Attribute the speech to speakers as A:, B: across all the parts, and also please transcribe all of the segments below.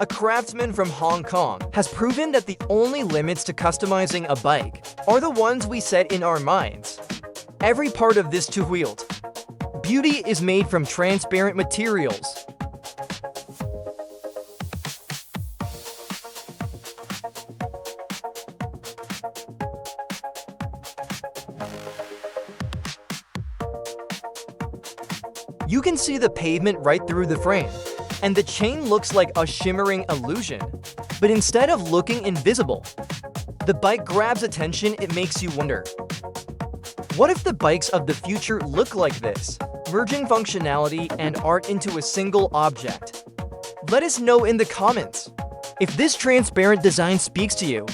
A: A craftsman from Hong Kong has proven that the only limits to customizing a bike are the ones we set in our minds. Every part of this two-wheeled beauty is made from transparent materials. You can see the pavement right through the frame, and the chain looks like a shimmering illusion. But instead of looking invisible, the bike grabs attention. It makes you wonder, what if the bikes of the future look like this, merging functionality and art into a single object? Let us know in the comments if this transparent design speaks to you.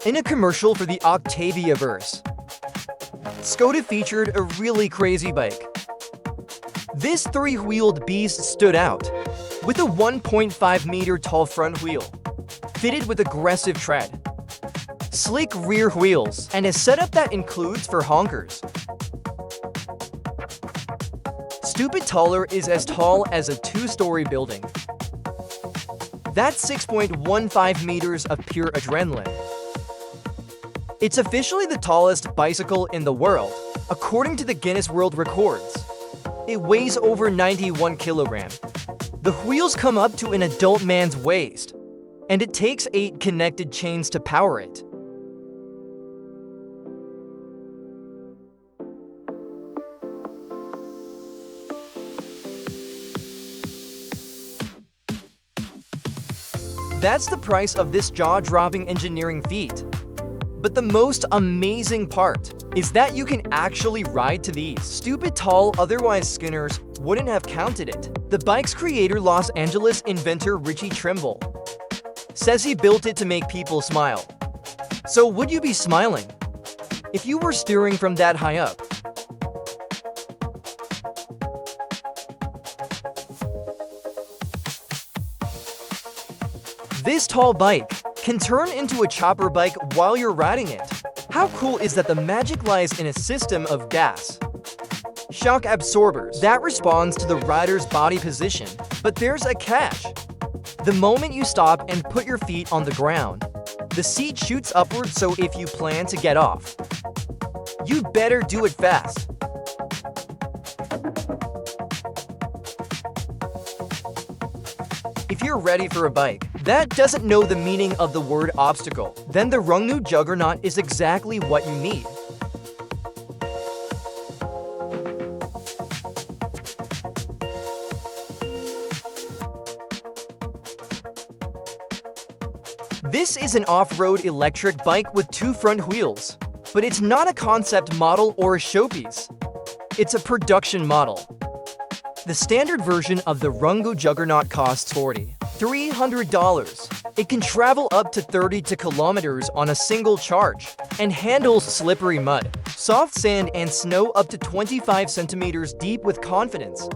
A: In a commercial for the Octaviaverse, Skoda featured a really crazy bike. This three-wheeled beast stood out, with a 1.5-meter tall front wheel, fitted with aggressive tread, sleek rear wheels, and a setup that includes for honkers. Stupid Taller is as tall as a two-story building. That's 6.15 meters of pure adrenaline. It's officially the tallest bicycle in the world, according to the Guinness World Records. It weighs over 91 kilograms. The wheels come up to an adult man's waist, and it takes 8 connected chains to power it. That's the price of this jaw-dropping engineering feat. But the most amazing part is that you can actually ride to these. Stupid Tall, otherwise Skinners, wouldn't have counted it. The bike's creator, Los Angeles inventor Richie Trimble, says he built it to make people smile. So would you be smiling if you were steering from that high up? This tall bike can turn into a chopper bike while you're riding it. How cool is that? The magic lies in a system of gas shock absorbers that responds to the rider's body position. But there's a catch. The moment you stop and put your feet on the ground, the seat shoots upward, so if you plan to get off, you'd better do it fast. If you're ready for a bike that doesn't know the meaning of the word obstacle, then the Rungu Juggernaut is exactly what you need. This is an off-road electric bike with 2 front wheels, but it's not a concept model or a showpiece. It's a production model. The standard version of the Rungu Juggernaut costs $4,300. It can travel up to 32 kilometers on a single charge and handles slippery mud, soft sand, and snow up to 25 centimeters deep with confidence.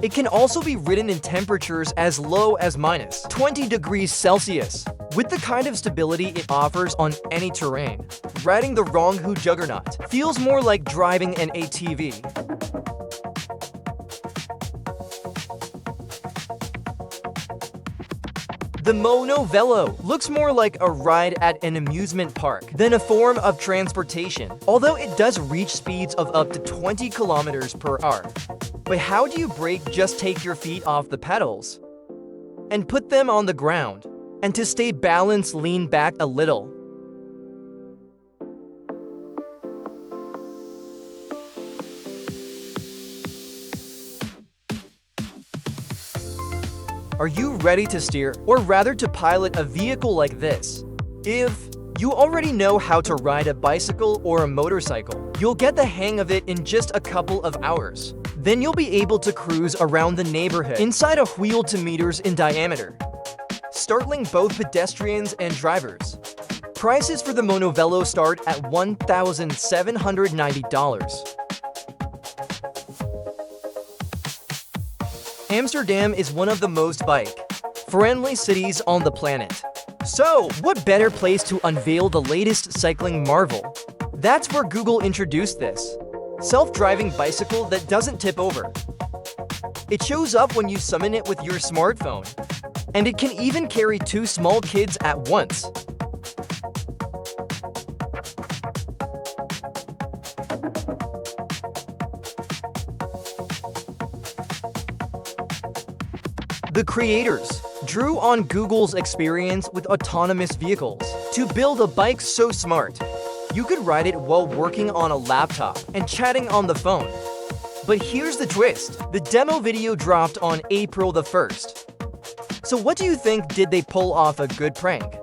A: It can also be ridden in temperatures as low as minus 20 degrees Celsius. With the kind of stability it offers on any terrain, riding the Rungu Juggernaut feels more like driving an ATV. The Mono Velo looks more like a ride at an amusement park than a form of transportation, although it does reach speeds of up to 20 kilometers per hour. But how do you brake? Just take your feet off the pedals and put them on the ground. And to stay balanced, lean back a little. Are you ready to steer, or rather to pilot a vehicle like this? If you already know how to ride a bicycle or a motorcycle, you'll get the hang of it in just a couple of hours. Then you'll be able to cruise around the neighborhood inside a wheel 2 meters in diameter, startling both pedestrians and drivers. Prices for the Monovelo start at $1,790. Amsterdam is one of the most bike-friendly cities on the planet. So, what better place to unveil the latest cycling marvel? That's where Google introduced this self-driving bicycle that doesn't tip over. It shows up when you summon it with your smartphone, and it can even carry 2 small kids at once. The creators drew on Google's experience with autonomous vehicles to build a bike so smart you could ride it while working on a laptop and chatting on the phone. But here's the twist. The demo video dropped on April the 1st. So what do you think? Did they pull off a good prank?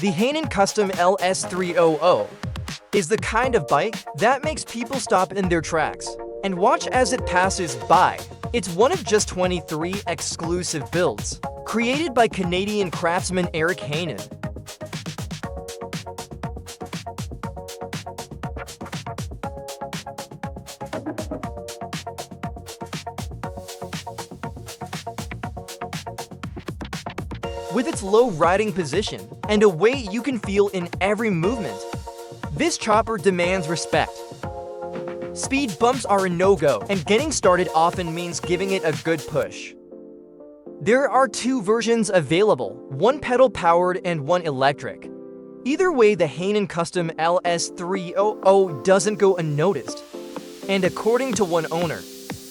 A: The Hanen Custom LS300 is the kind of bike that makes people stop in their tracks and watch as it passes by. It's one of just 23 exclusive builds, created by Canadian craftsman Eric Hanen. With its low riding position and a weight you can feel in every movement, this chopper demands respect. Speed bumps are a no-go, and getting started often means giving it a good push. There are 2 versions available, one pedal-powered and one electric. Either way, the Hanen Custom LS300 doesn't go unnoticed. And according to one owner,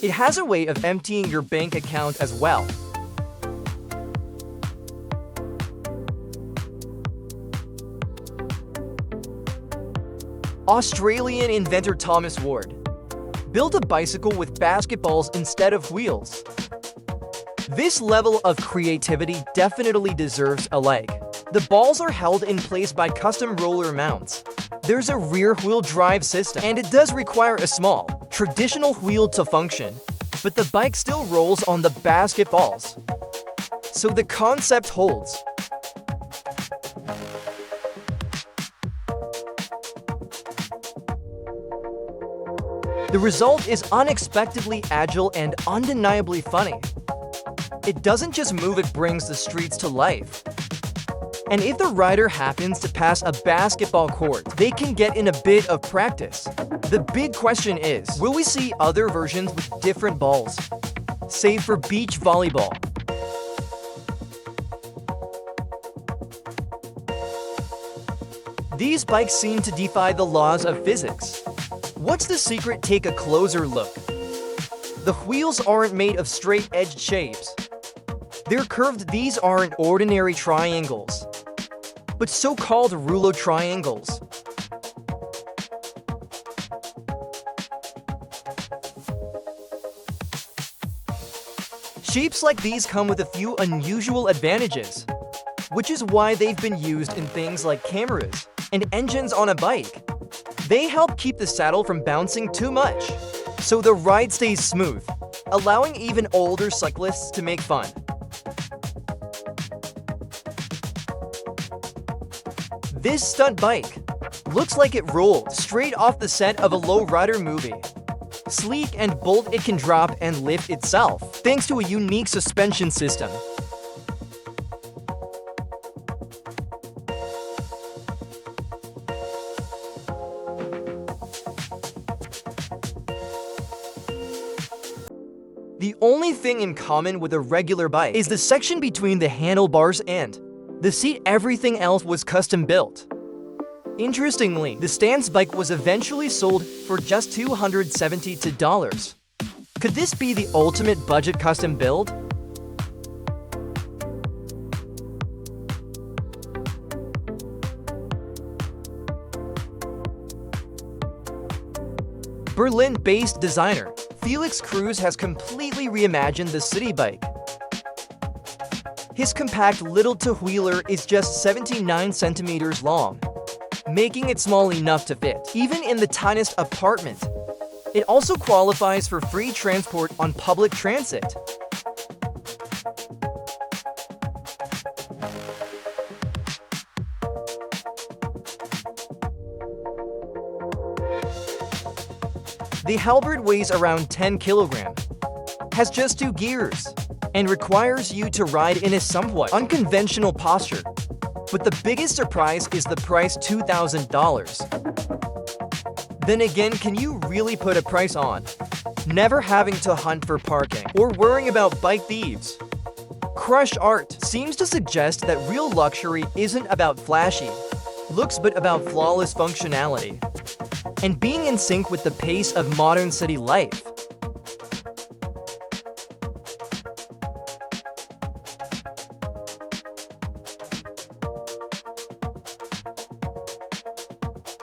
A: it has a way of emptying your bank account as well. Australian inventor Thomas Ward built a bicycle with basketballs instead of wheels. This level of creativity definitely deserves a like. The balls are held in place by custom roller mounts. There's a rear-wheel drive system, and it does require a small, traditional wheel to function, but the bike still rolls on the basketballs. So the concept holds. The result is unexpectedly agile and undeniably funny. It doesn't just move, it brings the streets to life. And if the rider happens to pass a basketball court, they can get in a bit of practice. The big question is, will we see other versions with different balls, save for beach volleyball? These bikes seem to defy the laws of physics. What's the secret? Take a closer look. The wheels aren't made of straight-edged shapes. They're curved. These aren't ordinary triangles, but so-called rouleau triangles. Shapes like these come with a few unusual advantages, which is why they've been used in things like cameras and engines on a bike. They help keep the saddle from bouncing too much, so the ride stays smooth, allowing even older cyclists to make fun. This stunt bike looks like it rolled straight off the set of a lowrider movie. Sleek and bold, it can drop and lift itself, thanks to a unique suspension system. The only thing in common with a regular bike is the section between the handlebars and the seat. Everything else was custom built. Interestingly, the stance bike was eventually sold for just $272. Could this be the ultimate budget custom build? Berlin-based designer Felix Cruz has completely reimagined the city bike. His compact little two-wheeler is just 79 centimeters long, making it small enough to fit even in the tiniest apartment. It also qualifies for free transport on public transit. The halberd weighs around 10 kilograms, has just 2 gears, and requires you to ride in a somewhat unconventional posture. But the biggest surprise is the price, $2,000. Then again, can you really put a price on? Never having to hunt for parking or worrying about bike thieves. Crush Art seems to suggest that real luxury isn't about flashy looks but about flawless functionality and being in sync with the pace of modern city life.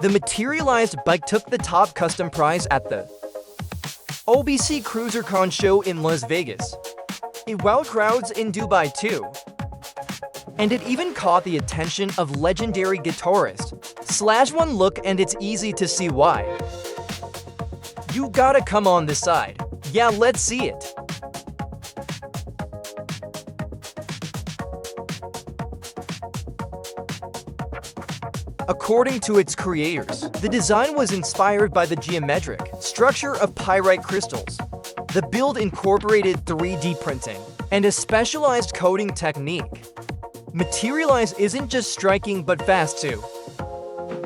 A: The materialized bike took the top custom prize at the OBC CruiserCon show in Las Vegas. It wowed crowds in Dubai too. And it even caught the attention of legendary guitarist /1 Look, and it's easy to see why. You gotta come on this side. Yeah, let's see it. According to its creators, the design was inspired by the geometric structure of pyrite crystals. The build incorporated 3D printing and a specialized coating technique. Materialize isn't just striking but fast too.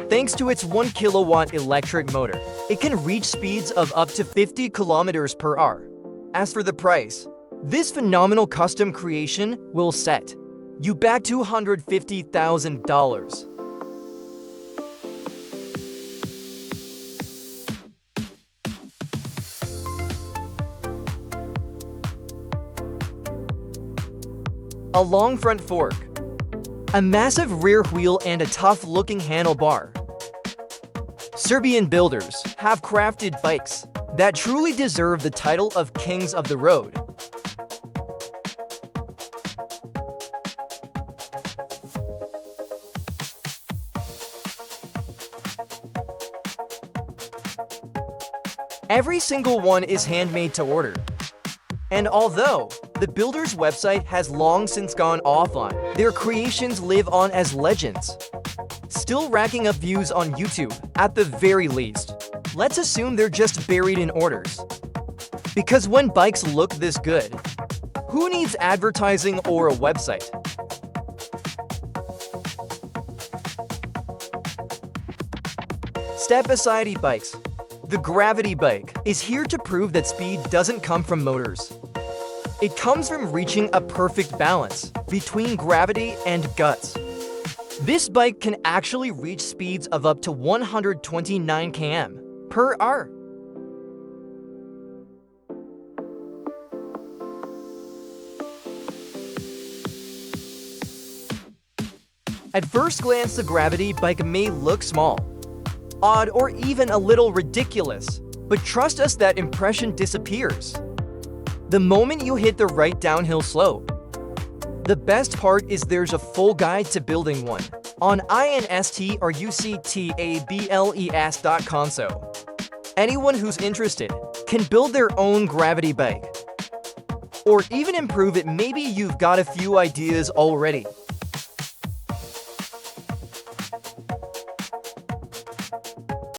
A: Thanks to its 1 kilowatt electric motor, it can reach speeds of up to 50 kilometers per hour. As for the price, this phenomenal custom creation will set you back $250,000. A long front fork, a massive rear wheel, and a tough-looking handlebar. Serbian builders have crafted bikes that truly deserve the title of Kings of the Road. Every single one is handmade to order. And although the builder's website has long since gone offline, their creations live on as legends, still racking up views on YouTube at the very least. Let's assume they're just buried in orders. Because when bikes look this good, who needs advertising or a website? Step-aside e-bikes. The Gravity Bike is here to prove that speed doesn't come from motors. It comes from reaching a perfect balance between gravity and guts. This bike can actually reach speeds of up to 129 km per hour. At first glance, the Gravity Bike may look small, odd, or even a little ridiculous, but trust us, that impression disappears the moment you hit the right downhill slope. The best part is there's a full guide to building one on instructables.com, so anyone who's interested can build their own gravity bike or even improve it. Maybe you've got a few ideas already.